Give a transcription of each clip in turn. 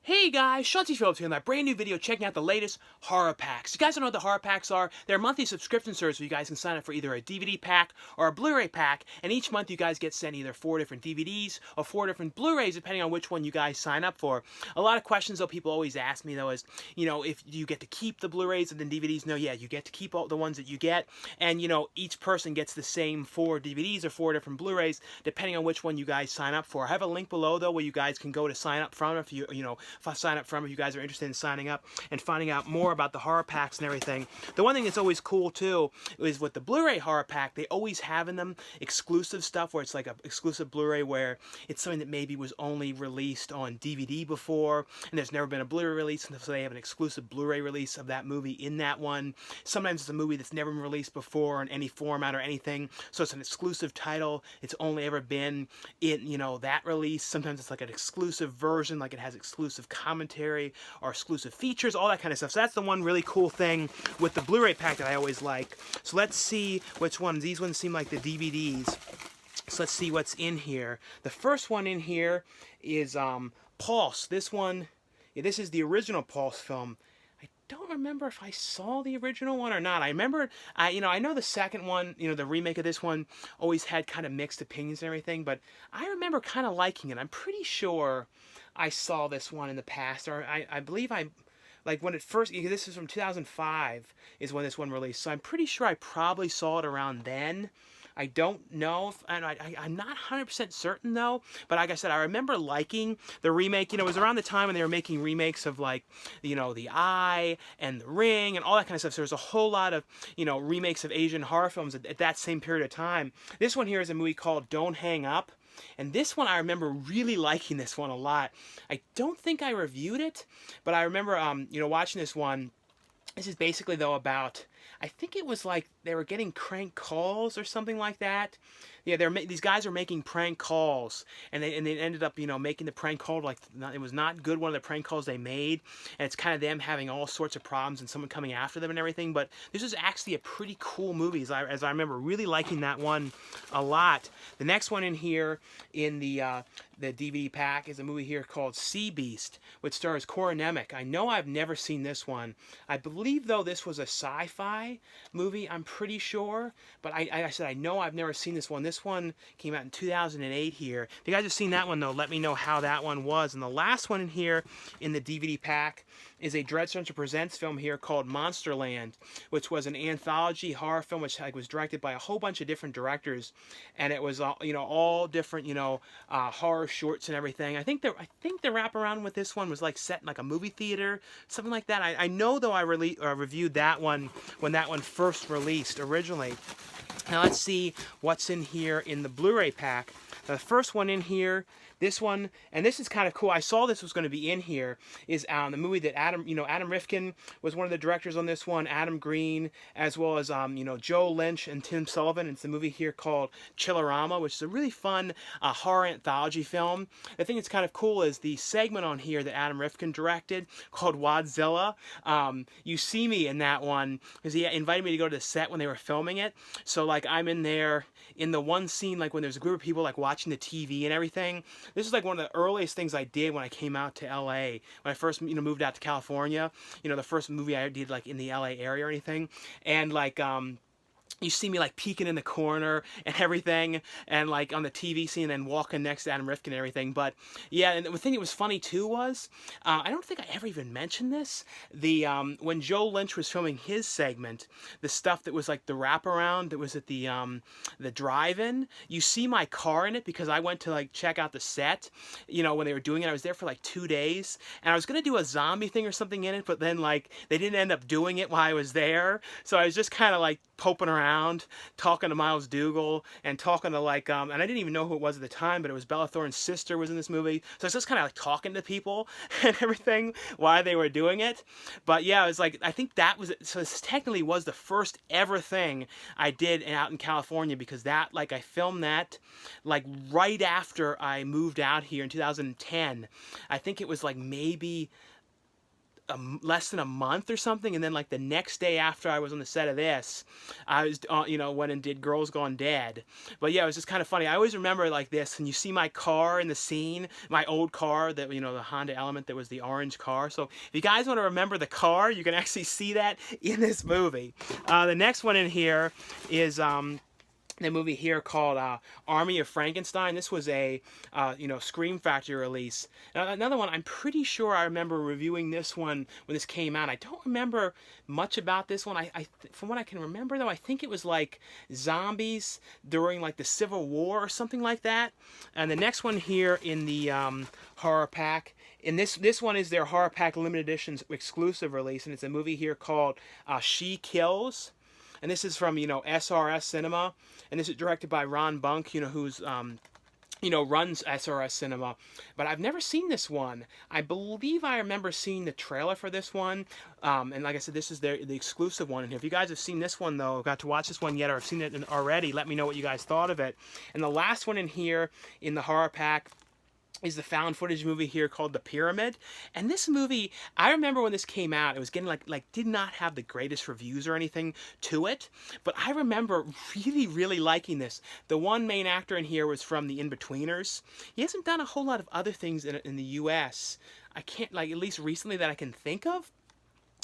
Hey guys, Shanti Phillips here in that brand new video checking out the latest horror packs. You guys don't know what the horror packs are? They're monthly subscription service where you guys can sign up for either a DVD pack or a Blu-ray pack, and each month you guys get sent either 4 different DVDs or 4 different Blu-rays depending on which one you guys sign up for. A lot of questions though people always ask me though is, if you get to keep the Blu-rays and then DVDs. No, yeah, you get to keep all the ones that you get, and each person gets the same 4 DVDs or 4 different Blu-rays depending on which one you guys sign up for. I have a link below though where you guys can go to sign up from if you you guys are interested in signing up and finding out more about the horror packs and everything. The one thing that's always cool too is with the Blu-ray horror pack, they always have in them exclusive stuff where it's like an exclusive Blu-ray where it's something that maybe was only released on DVD before and there's never been a Blu-ray release, and so they have an exclusive Blu-ray release of that movie in that one. Sometimes it's a movie that's never been released before in any format or anything, so it's an exclusive title. It's only ever been in that release. Sometimes it's like an exclusive version, like it has exclusive commentary or exclusive features, all that kind of stuff. So that's the one really cool thing with the Blu-ray pack that I always like. So let's see which ones. These ones seem like the DVDs. So let's see what's in here. The first one in here is Pulse. This one, this is the original Pulse film. I don't remember if I saw the original one or not. I remember, I know the second one, the remake of this one always had kind of mixed opinions and everything, but I remember kind of liking it. I'm pretty sure I saw this one in the past, or I believe like when it first, this is from 2005 is when this one released, so I'm pretty sure I probably saw it around then. I don't know, and I'm not 100% certain though, but like I said, I remember liking the remake. It was around the time when they were making remakes of like, The Eye and The Ring and all that kind of stuff. So there's a whole lot of, remakes of Asian horror films at that same period of time. This one here is a movie called Don't Hang Up. And this one, I remember really liking this one a lot. I don't think I reviewed it, but I remember, watching this one. This is basically, though, about, I think it was like they were getting prank calls or something like that. Yeah, these guys are making prank calls, and they ended up, making the prank call like it was not good. One of the prank calls they made, and it's kind of them having all sorts of problems and someone coming after them and everything. But this is actually a pretty cool movie, as I remember really liking that one a lot. The next one in here in the DVD pack is a movie here called Sea Beast, which stars Cora Nemec. I know I've never seen this one. I believe though this was a sci-fi movie. I'm pretty sure, but I said I know I've never seen this one. This one came out in 2008 here. If you guys have seen that one though, let me know how that one was. And the last one in here in the DVD pack is a Dread Center Presents film here called Monsterland, which was an anthology horror film which was directed by a whole bunch of different directors, and it was all different horror shorts and everything. I think the wraparound with this one was like set in like a movie theater, something like that. I know though I reviewed that one when that one first released originally. Now let's see what's in here in the Blu-ray pack. The first one in here, this one, and this is kind of cool. I saw this was going to be in here, is the movie that Adam Rifkin was one of the directors on this one, Adam Green, as well as, Joe Lynch and Tim Sullivan. It's a movie here called Chillerama, which is a really fun horror anthology film. The thing that's kind of cool is the segment on here that Adam Rifkin directed called Wadzilla. You see me in that one because he invited me to go to the set when they were filming it. So, like, I'm in there in the one scene, like, when there's a group of people, like, watching the TV and everything. This is like one of the earliest things I did when I came out to LA. When I first, moved out to California. The first movie I did, like, in the LA area or anything. And, like, you see me like peeking in the corner and everything, and like on the TV scene, and then walking next to Adam Rifkin and everything. But yeah, and the thing that was funny too was I don't think I ever even mentioned this. The when Joe Lynch was filming his segment, the stuff that was like the wraparound that was at the drive-in, you see my car in it because I went to like check out the set. When they were doing it, I was there for like 2 days, and I was gonna do a zombie thing or something in it, but then like they didn't end up doing it while I was there, so I was just kind of like poking around, talking to Miles Dougal, and talking to like, and I didn't even know who it was at the time, but it was Bella Thorne's sister was in this movie, so I was just kind of like talking to people and everything while they were doing it. But yeah, it was like, I think that was, so this technically was the first ever thing I did out in California, because that, like, I filmed that like right after I moved out here in 2010. I think it was like maybe less than a month or something, and then like the next day after I was on the set of this, I was went and did Girls Gone Dead. But yeah, it was just kind of funny. I always remember like this, and you see my car in the scene, my old car, that the Honda Element that was the orange car. So if you guys want to remember the car, you can actually see that in this movie. The next one in here is the movie here called Army of Frankenstein. This was a Scream Factory release. Now, another one, I'm pretty sure I remember reviewing this one when this came out. I don't remember much about this one. From what I can remember though, I think it was like zombies during like the Civil War or something like that. And the next one here in the horror pack, and this one is their horror pack limited editions exclusive release, and it's a movie here called She Kills. And this is from, SRS Cinema. And this is directed by Ron Bunk, who's, runs SRS Cinema. But I've never seen this one. I believe I remember seeing the trailer for this one. And like I said, this is the exclusive one. And if you guys have seen this one, though, got to watch this one yet or have seen it already, let me know what you guys thought of it. And the last one in here in the horror pack is the found footage movie here called The Pyramid. And this movie, I remember when this came out, it was getting like did not have the greatest reviews or anything to it, but I remember really, really liking this. The one main actor in here was from The In-Betweeners. He hasn't done a whole lot of other things in the US. I can't, at least recently that I can think of,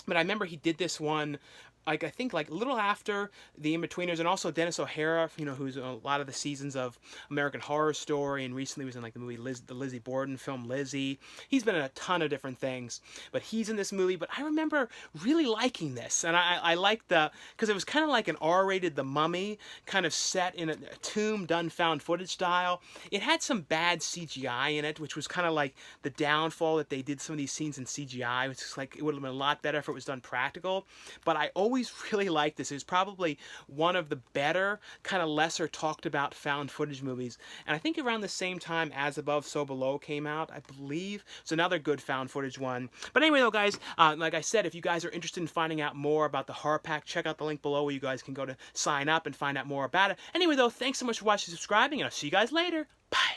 but I remember he did this one I think a little after The In-Betweeners, and also Dennis O'Hara, who's in a lot of the seasons of American Horror Story, and recently was in the movie the Lizzie Borden film Lizzie. He's been in a ton of different things, but he's in this movie. But I remember really liking this, and I liked because it was kind of like an R-rated The Mummy, kind of set in a tomb done found footage style. It had some bad CGI in it, which was kind of like the downfall that they did some of these scenes in CGI. Which is it would have been a lot better if it was done practical. But I always really liked this. It was probably one of the better, kind of lesser talked about found footage movies. And I think around the same time As Above, So Below came out, I believe. It's another good found footage one. But anyway though, guys, like I said, if you guys are interested in finding out more about the horror pack, check out the link below where you guys can go to sign up and find out more about it. Anyway though, thanks so much for watching and subscribing, and I'll see you guys later. Bye.